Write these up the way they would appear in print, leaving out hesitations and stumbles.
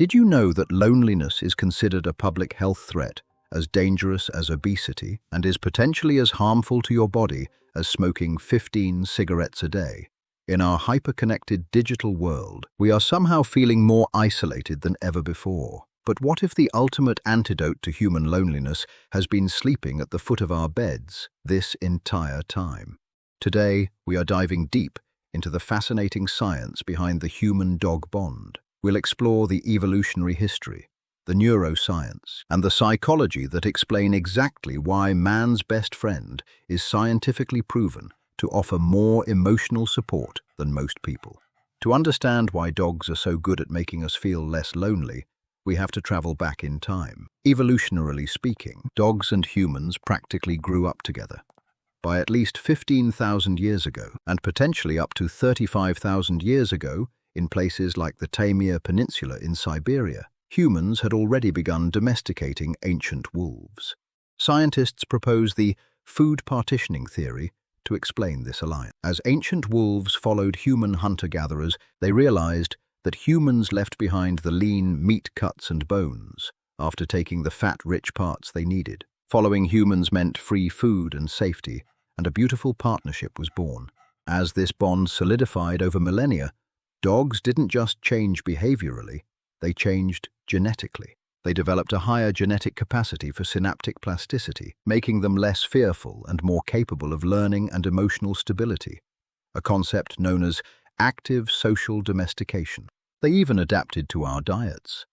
Did you know that loneliness is considered a public health threat, as dangerous as obesity, and is potentially as harmful to your body as smoking 15 cigarettes a day? In our hyper-connected digital world, we are somehow feeling more isolated than ever before. But what if the ultimate antidote to human loneliness has been sleeping at the foot of our beds this entire time? Today, we are diving deep into the fascinating science behind the human-dog bond. We'll explore the evolutionary history, the neuroscience, and the psychology that explain exactly why man's best friend is scientifically proven to offer more emotional support than most people. To understand why dogs are so good at making us feel less lonely, we have to travel back in time. Evolutionarily speaking, dogs and humans practically grew up together. By at least 15,000 years ago, and potentially up to 35,000 years ago, in places like the Taimyr Peninsula in Siberia, humans had already begun domesticating ancient wolves. Scientists propose the food partitioning theory to explain this alliance. As ancient wolves followed human hunter-gatherers, they realized that humans left behind the lean meat cuts and bones after taking the fat-rich parts they needed. Following humans meant free food and safety, and a beautiful partnership was born. As this bond solidified over millennia, dogs didn't just change behaviorally, they changed genetically. They developed a higher genetic capacity for synaptic plasticity, making them less fearful and more capable of learning and emotional stability, a concept known as active social domestication. They even adapted to our diets.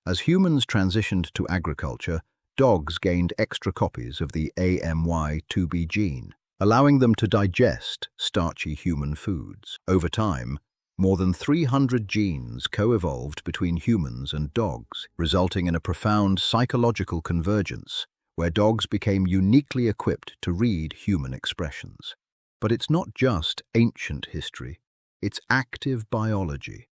As humans transitioned to agriculture, dogs gained extra copies of the AMY2B gene, allowing them to digest starchy human foods. Over time, more than 300 genes co-evolved between humans and dogs, resulting in a profound psychological convergence where dogs became uniquely equipped to read human expressions. But it's not just ancient history, it's active biology.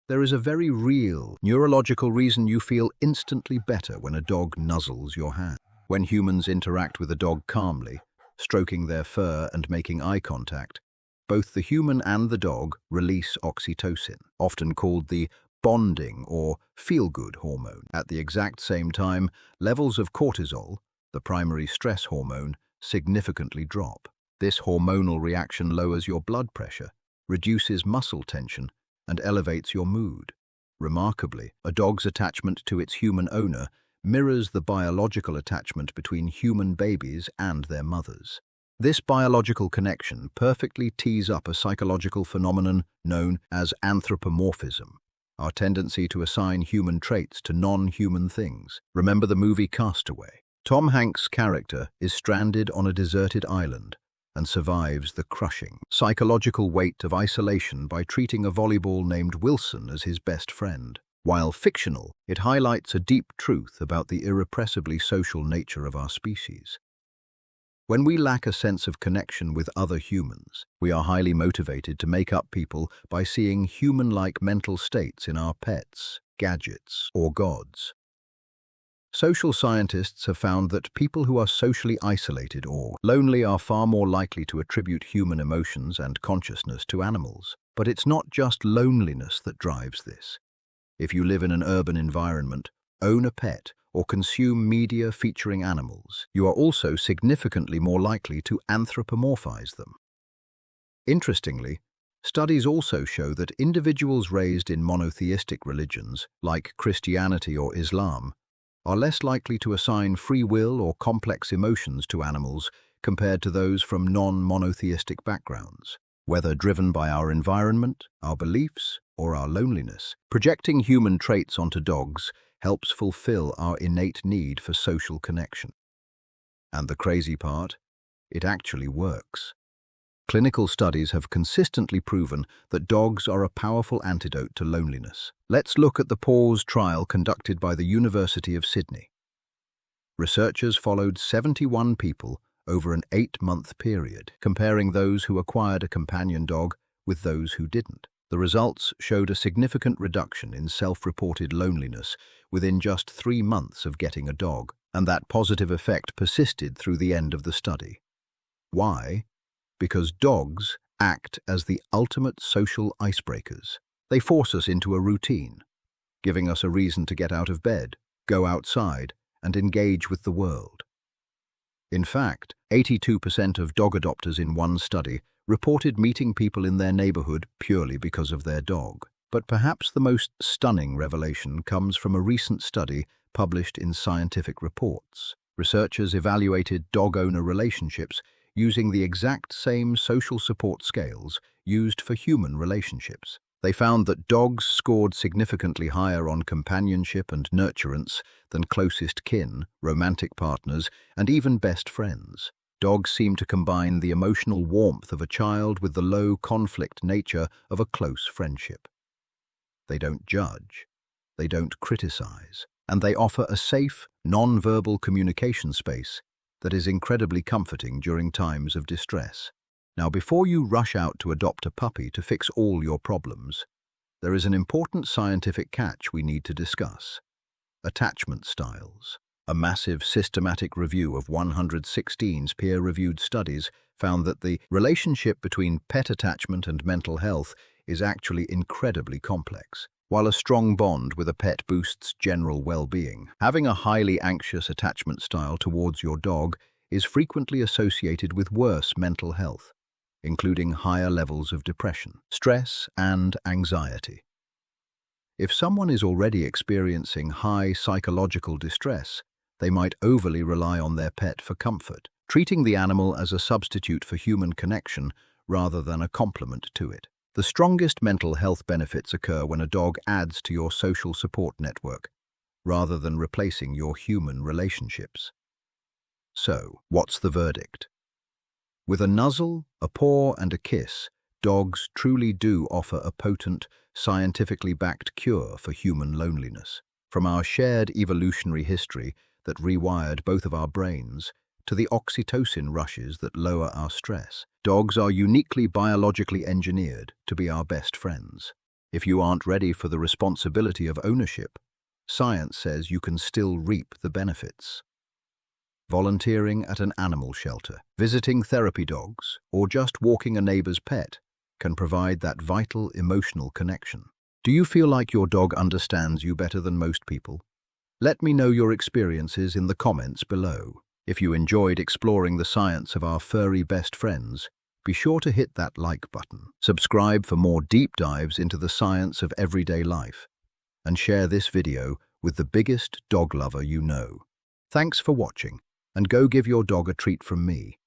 There is a very real neurological reason you feel instantly better when a dog nuzzles your hand. When humans interact with a dog calmly, stroking their fur and making eye contact, both the human and the dog release oxytocin, often called the bonding or feel-good hormone. At the exact same time, levels of cortisol, the primary stress hormone, significantly drop. This hormonal reaction lowers your blood pressure, reduces muscle tension, and elevates your mood. Remarkably, a dog's attachment to its human owner mirrors the biological attachment between human babies and their mothers. This biological connection perfectly tees up a psychological phenomenon known as anthropomorphism, our tendency to assign human traits to non-human things. Remember the movie Castaway? Tom Hanks' character is stranded on a deserted island and survives the crushing psychological weight of isolation by treating a volleyball named Wilson as his best friend. While fictional, it highlights a deep truth about the irrepressibly social nature of our species. When we lack a sense of connection with other humans, we are highly motivated to make up people by seeing human-like mental states in our pets, gadgets, or gods. Social scientists have found that people who are socially isolated or lonely are far more likely to attribute human emotions and consciousness to animals. But it's not just loneliness that drives this. If you live in an urban environment, own a pet, or consume media featuring animals, you are also significantly more likely to anthropomorphize them. Interestingly, studies also show that individuals raised in monotheistic religions, like Christianity or Islam, are less likely to assign free will or complex emotions to animals compared to those from non-monotheistic backgrounds, whether driven by our environment, our beliefs, or our loneliness. Projecting human traits onto dogs helps fulfill our innate need for social connection. And the crazy part? It actually works. Clinical studies have consistently proven that dogs are a powerful antidote to loneliness. Let's look at the PAWS trial conducted by the University of Sydney. Researchers followed 71 people over an 8-month period, comparing those who acquired a companion dog with those who didn't. The results showed a significant reduction in self-reported loneliness within just 3 months of getting a dog, and that positive effect persisted through the end of the study. Why? Because dogs act as the ultimate social icebreakers. They force us into a routine. giving us a reason to get out of bed, go outside, and engage with the world. In fact, 82% of dog adopters in one study reported meeting people in their neighborhood purely because of their dog. But perhaps the most stunning revelation comes from a recent study published in Scientific Reports. Researchers evaluated dog-owner relationships using the exact same social support scales used for human relationships. They found that dogs scored significantly higher on companionship and nurturance than closest kin, romantic partners, and even best friends. Dogs seem to combine the emotional warmth of a child with the low conflict nature of a close friendship. They don't judge, they don't criticize, and they offer a safe, non-verbal communication space that is incredibly comforting during times of distress. Now, before you rush out to adopt a puppy to fix all your problems, there is an important scientific catch we need to discuss. Attachment styles. A massive systematic review of 116 peer-reviewed studies found that the relationship between pet attachment and mental health is actually incredibly complex. While a strong bond with a pet boosts general well-being, having a highly anxious attachment style towards your dog is frequently associated with worse mental health, including higher levels of depression, stress, and anxiety. If someone is already experiencing high psychological distress, they might overly rely on their pet for comfort, treating the animal as a substitute for human connection rather than a complement to it. The strongest mental health benefits occur when a dog adds to your social support network, rather than replacing your human relationships. So, what's the verdict? With a nuzzle, a paw, and a kiss, dogs truly do offer a potent, scientifically backed cure for human loneliness. From our shared evolutionary history that rewired both of our brains, to the oxytocin rushes that lower our stress, dogs are uniquely biologically engineered to be our best friends. If you aren't ready for the responsibility of ownership, science says you can still reap the benefits. Volunteering at an animal shelter, visiting therapy dogs, or just walking a neighbor's pet can provide that vital emotional connection. Do you feel like your dog understands you better than most people? Let me know your experiences in the comments below. If you enjoyed exploring the science of our furry best friends, be sure to hit that like button. Subscribe for more deep dives into the science of everyday life, and share this video with the biggest dog lover you know. Thanks for watching, and go give your dog a treat from me.